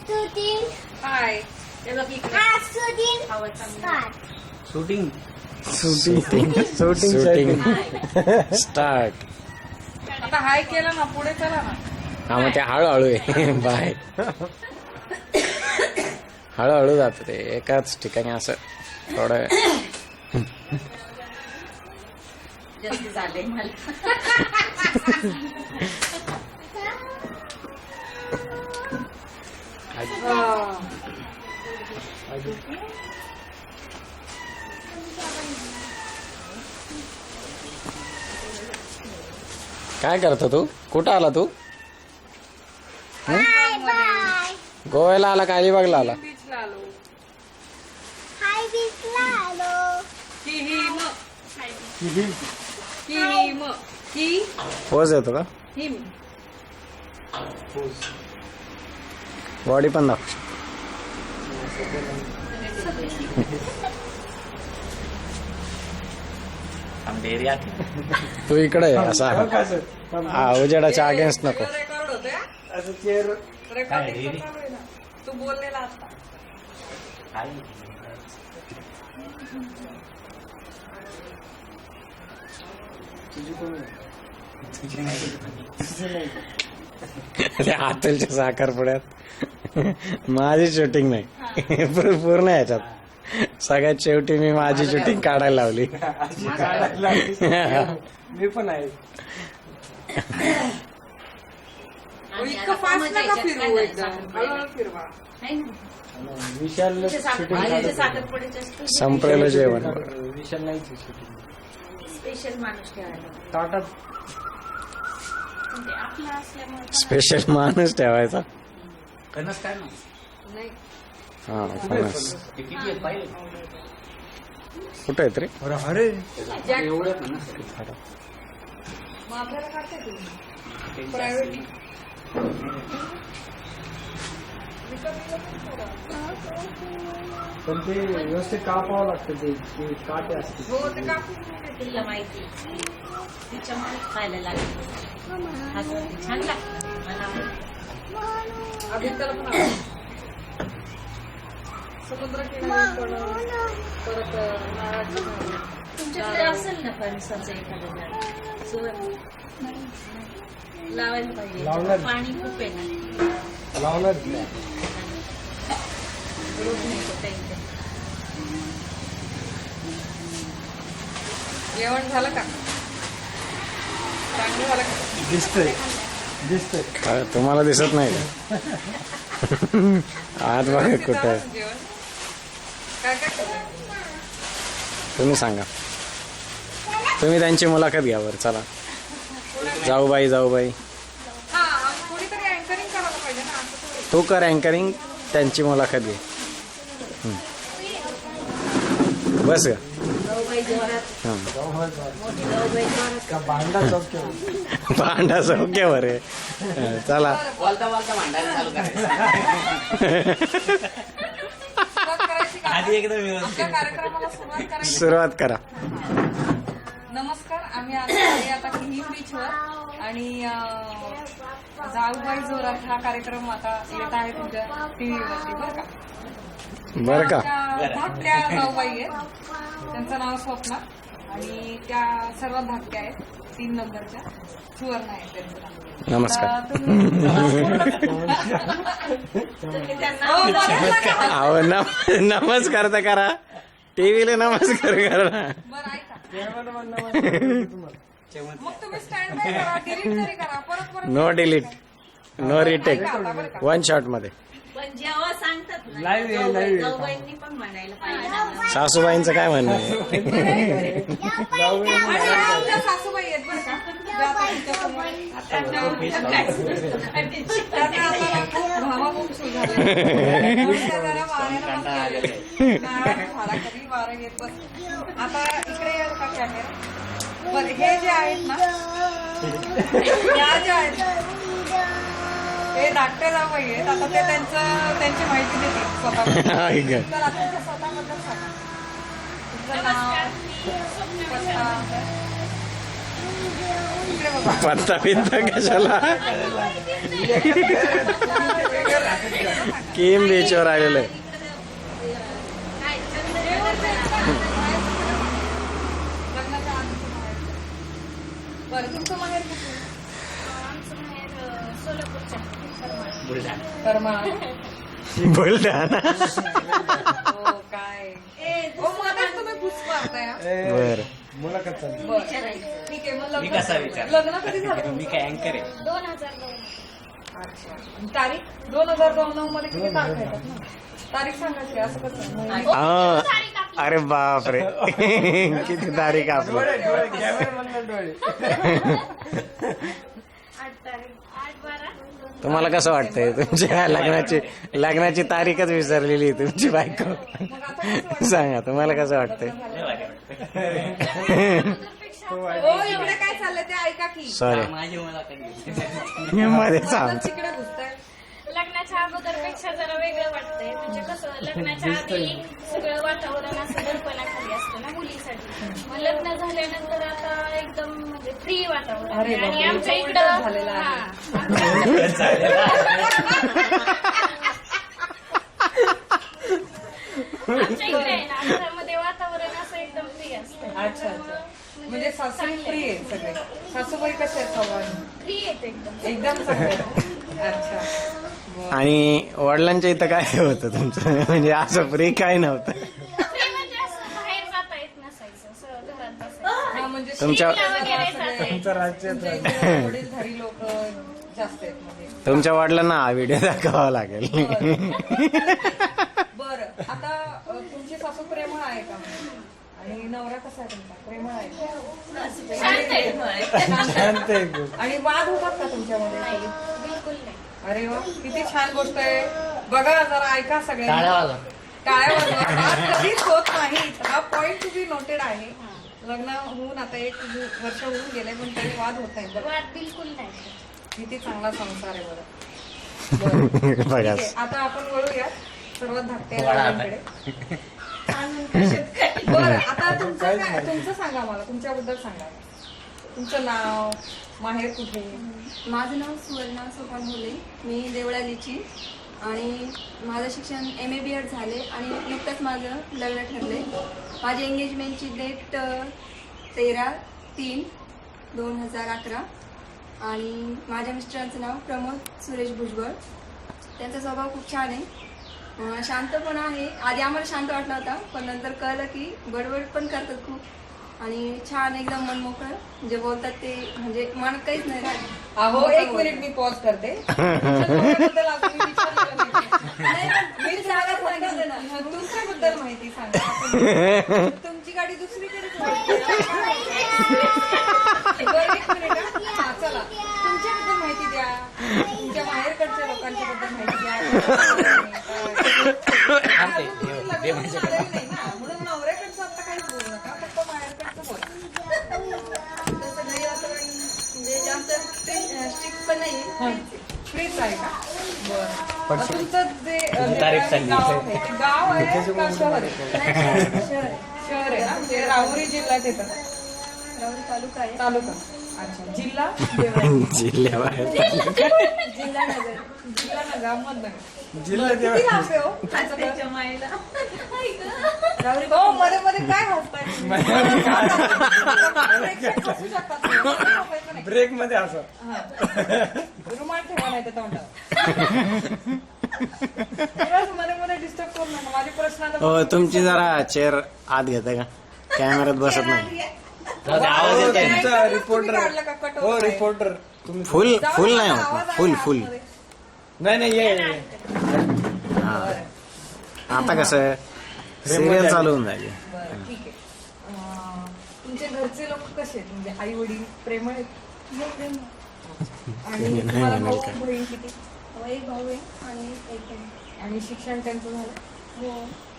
Shooting हाय हे बघ इकडे शूटिंग शूटिंग शूटिंग स्टार्ट. आता हाय केलं ना पुढे चला ना. हा मग ते हळूहळू आहे बाय. हळूहळू जात ते एकाच ठिकाणी असं थोडं. जास्त झाले मला. काय करतो तू? कुठं आला तू? बाय बाय गोव्याला आला का अलिबागला आला? बीचला आलो. हाय बीचला आलो हिम ही पोज येतो का? हिम बॉडी पण दाखव. तू इकडे आहे असा हा उजेडाच्या अगेन्स्ट नको. रेकॉर्ड होतोय हा? असं चेअर रेकॉर्डिंग पण चालू आहे ना. तू बोललेला आता. हातलच्या साखरपुड्यात माझी शूटिंग नाही पूर्ण याच्यात सगळ्यात शेवटी मी माझी शूटिंग काढायला लावली. मी पण आहे. इतकं फास्ट नका फिरवू एकदम. हळूहळू फिरवा. विशाल संपलेलं जेवण. विशाल नाही शूटिंग स्पेशल माणूस ठेवायला. ताटात आपला असल्यामुळे स्पेशल माणूस ठेवायचा. कणस काय ना नाही. हा फणस कुठं आहेत रे? अरे मग आपल्याला काढता तुम्ही प्रायव्हेट. पण ते व्यवस्थित कापावं लागतं. ते काटे असते. हो ते कापून तिला माहिती तिच्यामुळे खायला लागली. छान लागतं मला आवडतं. अभिताला पण आवडतं. समुद्र किनारी परत नारळाचं झाड. तुमच्याकडे असेल ना फणसाचं एखादं झाड सुवर्ण लावायला पाहिजे. लावणार. पाणी खूप आहे ना. लावणार रोज नाही होता इथे. जेवण झालं का? चांगलं झालं का? दिसतंय दिसतंय. काय तुम्हाला दिसत नाही का? आज बघा कुठं आहे. जेवण काय काय केलं? तुम्ही सांगा. तुम्ही त्यांची मुलाखत घ्या बरं चला. जाऊबाई हा कोणीतरी अँकरिंग करायला पाहिजे ना. असं थोडी. तू कर अँकरिंग त्यांची मुलाखत घे. बस का? जाऊबाई जोरात हा. मोठी जाऊबाई जोरात. का भांडा चौक भांडा सौख्यावर आहे. चला बोलता बोलता भांडायला चालू सुरुवात करायची का? आधी एकदम व्यवस्थित. आपल्या कार्यक्रमाला सुरुवात करायची. सुरुवात करा. नमस्कार. आम्ही आलो आहे आता किही बीचवर आणि जाऊबाई जोरात हा कार्यक्रम आता येत आहे तुमच्या टीव्हीवरती बरं का. बरं का? त्या धाकट्या जाऊबाई आहेत. त्यांचं नाव स्वप्ना आणि त्या सर्वात धाकट्या आहेत. 3 नंबरच्या सुवर्ण आहेत त्यांचं नाव. नमस्कार. तर तुम्ही त्यांना हो, बघितलं का? अहो नमस्कार तर करा. टीव्हीला नमस्कार करा. बरं ऐका. तुम्हाला मग तुम्ही स्टँड बाय करा. डिलीट तरी करा. परत नो डिलीट नो रिटेक ऐका आता बरं का. 1 शॉट मध्ये. पण जेव्हा सांगतात ना, Live आहे, जाऊबाई- live आहे. जाऊबाईंनी पण म्हणायला पाहिजे ना. सासूबाईंचं काय म्हणणं आहे? आणि या आमच्या सासूबाई आहेत बरं का. ज्या आता तुमच्यासमोर आहेत. त्यांना आता खूप भावाभाव सुरू झाले. म्हणून त्या जरा वाऱ्याला बसल्या आहेत. कारण झाडाखाली वारं येत बस. आता इकडे येईल का कॅमेरा? बरं हे जे आहेत ना या ज्या आहेत हे धाकटे जावई आहेत. आता ते त्यांची माहिती देतील स्वतः. ऐक. तर आता तुमच्या स्वतःबद्दल सांगा. तुमचं नाव, पत्ता. इकडे बघा. पत्ता बित्ता कशाला? किम बीचवर आलेलो आहे. लग्नाच्या आधीचं माहेर. बरं तुमचं माहेर कुठे? आमचं माहेर सोलापूरच्या करमाळा. बुलढाणा. हो काय हो मध्येच तुम्ही घुस मारताय हा? बर मुलाखत चालली. बरं. ठीक आहे मग मी कसा विचार? लग्न कधी झालं मी तुमचं? काय अँकर आहे. 2002. अच्छा आणि तारीख 2009 मध्ये किती तारीख येतात ना तारीख सांगायची असं कसं हा. अरे बापरे किती तारीख आपली. डोळे डोळे कॅमेरा म्हणलं डोळे. 8 तारीख 8/12. तुम्हाला कसं वाटतंय तुमच्या लग्नाची तारीखच विसरलेली आहे तुमची बायको. मग आता कसं वाटतं? सांगा तुम्हाला कसं वाटतंय. हो इकडे काय चाललंय ते ऐका की सॉरी माझी मुलाखत मध्येच आता आमचं. तिकडे घुसताय लग्नाच्या अगोदरपेक्षा जरा वेगळं वाटतंय म्हणजे कसं लग्नाच्या आधी सगळं वातावरण असं दडपणाखाली असतं ना मुलीसाठी. मग लग्न झाल्यानंतर आता एकदम म्हणजे फ्री वातावरण अरे आहे. आणि बापरे, आमच्या उलटच इकडं झालेलं आहे. हा, आमच्या इकडे आहे ना घरामध्ये वातावरण असं एकदम फ्री असतं. अच्छा अच्छा म्हणजे सासू फ्री आहे सगळे सासूबाई कसे आहेत सवाल फ्री येत एकदम. एकदम चांगले अच्छा बरं. आणि वडिलांच्या इथं काय होतं तुमचं म्हणजे असं फ्री काय नव्हतं. फ्री म्हणजे असं बाहेर जाता येत नसायचं असं घरात बसायचं. हा, म्हणजे तुमच्या- वगैरे जाता तुमचं राज्य तुमच्या इकडे वडीलधारी लोक जास्त आहेत म्हणजे तुमच्या वडिलांना हा व्हिडिओ दाखवावा लागेल. बरं आता तुमची सासू प्रेमळ आहे का आणि नवरा कसा आहे तुमचा प्रेमळ आहे का? शांत आहे. शांत आहे खूप. आणि वाद होतात का तुमच्यामध्ये नाही, बिलकुल नाही. अरे वा किती छान गोष्ट आहे बघा जरा ऐका सगळ्यांनी टाळ्या वाजवा. टाळ्या वाजवा. वाद कधीच होत नाहीत हा पॉइंट टू बी नोटेड आहे लग्न होऊन आता 1 वर्ष होऊन गेले पण तरी वाद होत नाही बरं वाद बिलकुल नाही. किती चांगला संसार आहे बरं ठीक बघा आहे, आता आपण वळूया सर्वात धाकट्या वळा आता. मुलांकडे. बरं आता तुमचं सांगा मला तुमच्याबद्दल सांगा तुमचं नाव माहेर कुठे माझं नाव सुवर्णा सोपान मुले. मी देवळालीची आणि माझं शिक्षण MA BEd झाले आणि नुकतंच माझं लग्न ठरले. माझी एंगेजमेंटची डेट 13/3/2011 आणि माझ्या मिस्टरांचं नाव प्रमोद सुरेश भुजबळ. त्यांचा स्वभाव खूप छान आहे, शांत पण आहे. आधी आम्हाला शांत वाटला होता पण नंतर कळलं की बडबड पण करतात खूप आणि छान एकदम मनमोकळं जे बोलतात ते म्हणजे मनात काहीच नाही राहत. अहो 1 मिनिट मी पॉज करते तुमच्याबद्दल आपण विचारलेलं नाही. मी सांगा सांगितलं ना तुमच्याबद्दल माहिती सांगा तुमची गाडी दुसरीकडे बरं 1 मिनिट हा चला तुमच्याबद्दल माहिती द्या तुमच्या माहेरकडच्या लोकांच्या बद्दल माहिती द्या अजून तुम्ही लग्नाला झालेलं नाही ना म्हणून नवऱ्याकडचं आता काहीच बोलू नका फक्त माहेरकडचं बोला. तसं घरी वातावरण म्हणजे जास्त स्ट्रिक्ट पण नाही. फ्रीच आहे का बरं तुमचं जे तारीख जे सांगितली. गाव आहे ते गाव आहे का शहर आहे शहर आहे. शहर आहे ना म्हणजे राहुरी जिल्ह्यात येतं राहुरी तालुका आहे. तालुका अच्छा जिल्हा देवळाली. जिल्ह्याबाहेर जिल्हा नगर. जिल्हा नगर अहमदनगर जिल्हा किती देवा लांब आहे हो त्याचं घर? राहुरी हो मध्ये मध्ये काय हसताय तुम्ही? प्रेक्षक हसू शकतात तुम्ही. हसायचं नाही. ब्रेक मध्ये असं हा. रुमाल ठेवा नाही तर तोंडावर थोडंसं मध्ये मध्ये डिस्टर्ब करू नका माझे प्रश्नाला हो तुमची जरा चेअर आत घेता का कॅमेऱ्यात बसत नाही. जाऊ दे, आवाज येत आहे. तुमचा रिपोर्टर काढलं का कट हो रिपोर्टर तुम्ही फुल जाऊ फुल दे, नाही आवाज होत आहे फुल फुल. आतमध्ये. नाही नाही ये हा. आता कसं सिरियल चालू होऊन जाईल. बरं ठीक आहे तुमचे घरचे लोक कसे आहेत म्हणजे आई वडील प्रेमळ आहेत आणि तुम्हाला भाऊ बहीण किती एक भाऊ आहे आणि एक बहीण. आणि शिक्षण त्यांचं झालं हो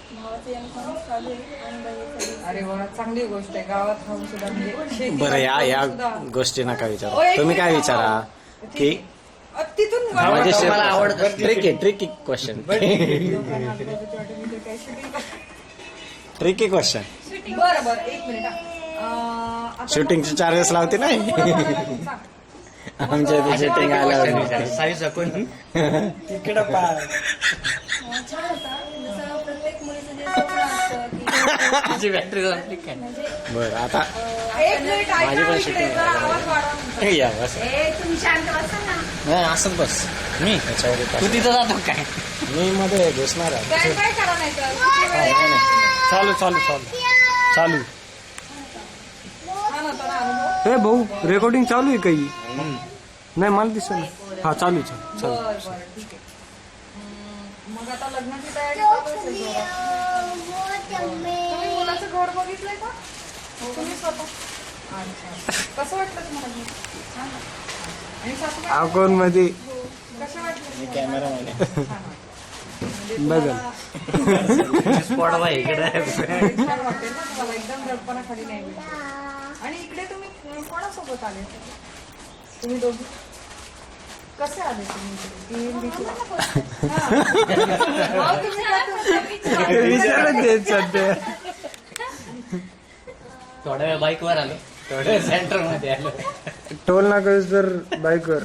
भावाचं M.Com चालू आहे आणि बहिणीचं अरे वा चांगली गोष्ट आहे गावात राहून सुद्धा म्हणजे शेती बरं या करून सुद्धा. गोष्टी नका ओ, विचारू एक तुम्ही काय मिनिट विचारा थांबा. की ठीक आहे. तिथून म्हणजे तुम्हाला आवडतं. Tricky question tricky question. बरं बरं 1 मिनिट शूटिंगचे चार्जेस लावते नाही. आमच्या इथे शूटिंग आल्यावर साई सकून तिकडं पाय छान होता. जसं प्रत्येक मुलीचं जे स्वप्न असतं की तिची बॅटरी संपली काय बरं आता एक मिनिट ऐका माझी पण इकडे shooting जरा आवाज वाढवा. या बस तुम्ही शांत बसा ना. नाही असंच बस मी त्याच्यावर एक तू तिथं जातो काय मी मध्ये घुसणार आहे Stand by करा नाही तर किती वेळ नाही, नाही. चालू चालू चालू चालू छान होता ना अनुभव. हे भाऊ रेकॉर्डिंग चालू आहे काही नाही मला दिसत नाही हा चालू चालू चालू बरं बरं ठीक आहे. मग आता लग्नाची तयारी चालू असेल जोरात. तुम्ही मुलाचं घर बघितलंय का तुम्ही स्वतः? अच्छा कसं वाटतं तुम्हाला छान ना? आणि सासूबाई अकाउंट मध्ये कशा वाटलं कॅमेरा मध्ये बघा स्पॉट बाई इकडे छान वाटेल ना तुम्हाला एकदम दडपणाखाली नाही भेटत. आणि इकडे तुम्ही कोणासोबत आले तुम्ही दोघी कसे आले तुम्ही इकडे? विचारत देत सध्या थोड्या वेळ बाईकवर आलो थोड्या वेळ सेंटर मध्ये आलो टोल नाका तर बाईकवर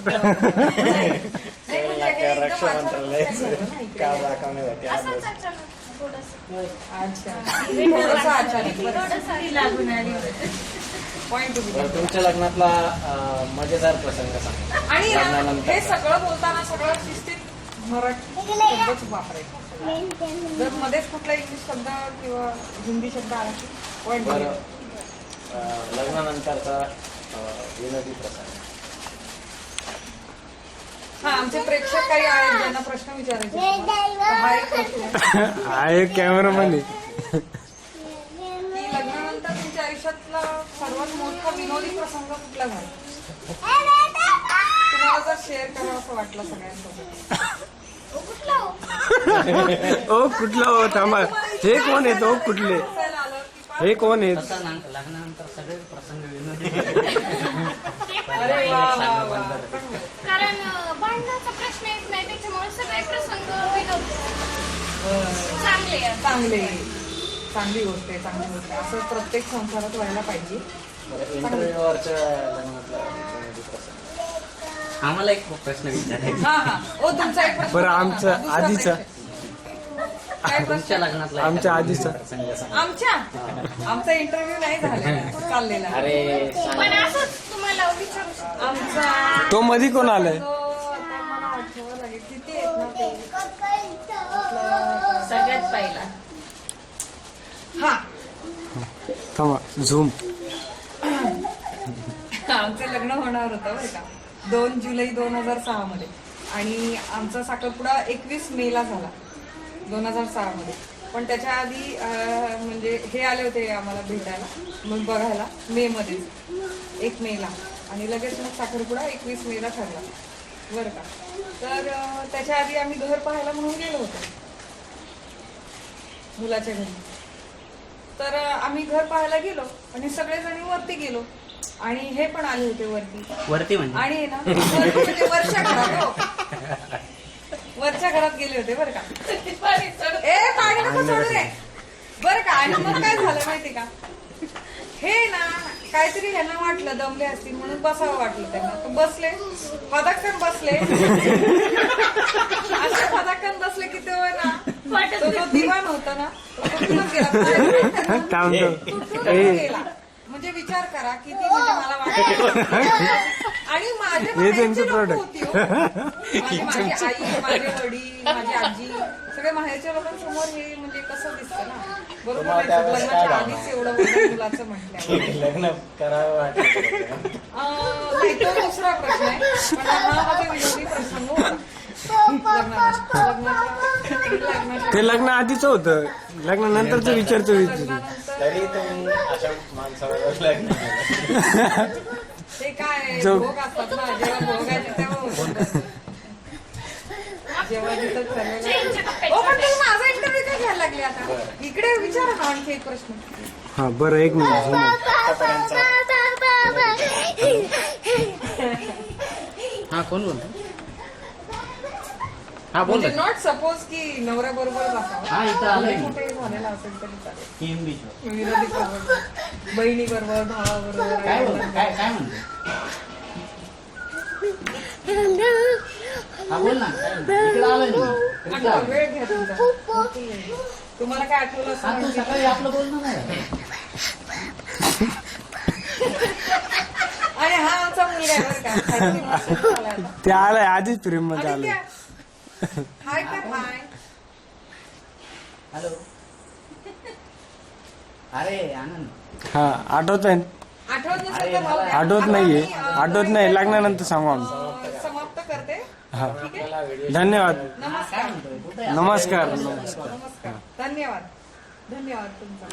रक्षा मंत्रालय का दाखवण्यासाठी आलो. बरं, तुमच्या लग्नातला मजेदार प्रसंग सांगा. आणि ना, लग्नानंतर. हे सगळं बोलताना सगळं शिस्तीत मराठी शब्दच वापरायचे. जर मध्येच कुठला इंग्लिश शब्द किंवा हिंदी शब्द आला की पॉईंट बरं लग्नानंतरचा विनोदी प्रसंग हा आमचे प्रेक्षक काही आहेत ज्यांना प्रश्न विचारायचे तर हा एक प्रश्न हा एक कॅमेरामॅन आहे की लग्नानंतर तुमच्या आयुष्यातला सर्वात मोठा विनोदी प्रसंग कुठला झाला तुम्हाला जर शेअर करावं असं वाटलं सगळ्यांसोबत ओ कुठला हो थांबा हे कोण आहेत ओ कुठले हसायला आलं की हे कोण आहेत तसा लग्नानंतर सगळे प्रसंग विनोदी अरे वा वा वा कारण भांडणाचा प्रश्न येत नाही त्याच्यामुळे सगळे प्रसंग विनोद चांगले आहेत. चांगली गोष्ट आहे चांगली गोष्ट आहे असं प्रत्येक संसारात व्हायला पाहिजे. इंटरव्ह्यूवरच्या लग्नातला विनोदी प्रसंग आम्हाला एक प्रश्न विचारायचा हा हा ओ तुमचा एक प्रश्न बरं आमचा दुसरा आधीचा प्रश्न. काय प्रश्न तुमच्या लग्नातला आमच्या आधीचा प्रसंग सांगा. आमचा इंटरव्ह्यू नाही झालेला चाललेला अरे पण असंच तुम्हाला विचारू शकतो. आमचा तो मध्ये कोण आलाय जो आता मला आठवावं लागेल किती आहेत ना ते सगळ्यात पहिला हा थांबा झूम आमचं लग्न होणार होतं बरं का 2 जुलै 2006 मध्ये आणि आमचा साखरपुडा 21 मेला झाला 2006 मध्ये. पण त्याच्या आधी म्हणजे हे आले होते आम्हाला भेटायला मग बघायला मे मध्येच 1 मेला आणि लगेच मग साखरपुडा 21 मेला ठरला बरं का. तर त्याच्या आधी आम्ही घर पाहायला म्हणून गेलो होतो मुलाच्या घरी. तर आम्ही घर पाहायला गेलो आणि सगळेजणी वरती गेलो आणि हे पण आले होते वरती म्हणजे आणि ना वरती म्हणजे वरच्या घरात हो. वरच्या घरात गेले होते बरं का. ए पाणी नको सोडू रे बरं का. आणि मग काय झालं माहिती का हे ना काहीतरी ह्यांना वाटलं दमले असतील म्हणून बसावं वाटलं त्यांना तर बसले पदाक्कन बसले असे पदाक्कन बसले की ते ना तो जो दिवाण होता ना तो तुटूनच गेला. थांबतो तुटूनच गेला. म्हणजे विचार करा किती म्हणजे मला वाटतं. आणि माझ्या हे त्यांचं माहेरची लोकं product. होती हो. माझी आई माझे वडील माझी आजी सगळे माहेरच्या लोकांसमोर हे म्हणजे कसं दिसतं ना बरोबर तुम्हाला नाही. त्यावेळेस काय लग्नाच्या भावना आधीच एवढं मोठं मुलाचं म्हटलं लग्न करावं वाटलं नाही तो दुसरा प्रश्न आहे पण हा माझा विनोदी प्रसंग होता. लग्नाच्या ते लग्न आधीच होतं लग्नानंतरचं विचारतो विचार लग्नानंतर तरी तुम्ही अशा माणसावर लग्न केलं. ते काय जो- भोग असतात ना जेव्हा भोगायचे तेव्हा होतं. जेव्हा तिथं ठरलेलं ओ पण तुम्ही माझा इंटरव्ह्यू काय घ्यायला लागले आता इकडे विचारा ना आणखी एक प्रश्न. हा बरं एक मिनिट झूम हा कोण बोलतो हा बोल म्हणजे नॉट सपोज की नवऱ्या बरोबर असावं हा इथं आलोय मी. कुठे झालेला असेल तरी चालेल. टीम बीच विरोधी बरोबर बहिणी बरोबर भावाबरोबर काय बोल काय काय म्हणतो हा बोल ना काय नाही. इकडे आलोय ना मी. इकडे आठवा, आलोय. वेळ घ्या तुमचा. तुम्हाला काय आठवलं असं हा, तू माहिती? सकाळी आपलं बोलणं नाही. आणि हा आमचा मुलगा आहे बरं का. काहीतरी message आला आता. ते आलंय आधीच प्रेम मध्ये आदित्य, आलंय. हाय का हाय? हॅलो अरे आनंद हा आठवत आहे आठवत नसेल अरे, तर भाऊ द्या. आठवत आता नाहीये मी, आठवत नाही लग्नानंतर सांगू आम्ही समाप्त करते. हा ठीक आहे. धन्यवाद नमस्कार. काय म्हणतोय कुठे आहे? नमस्कार नमस्कार. धन्यवाद. धन्यवाद तुमचा.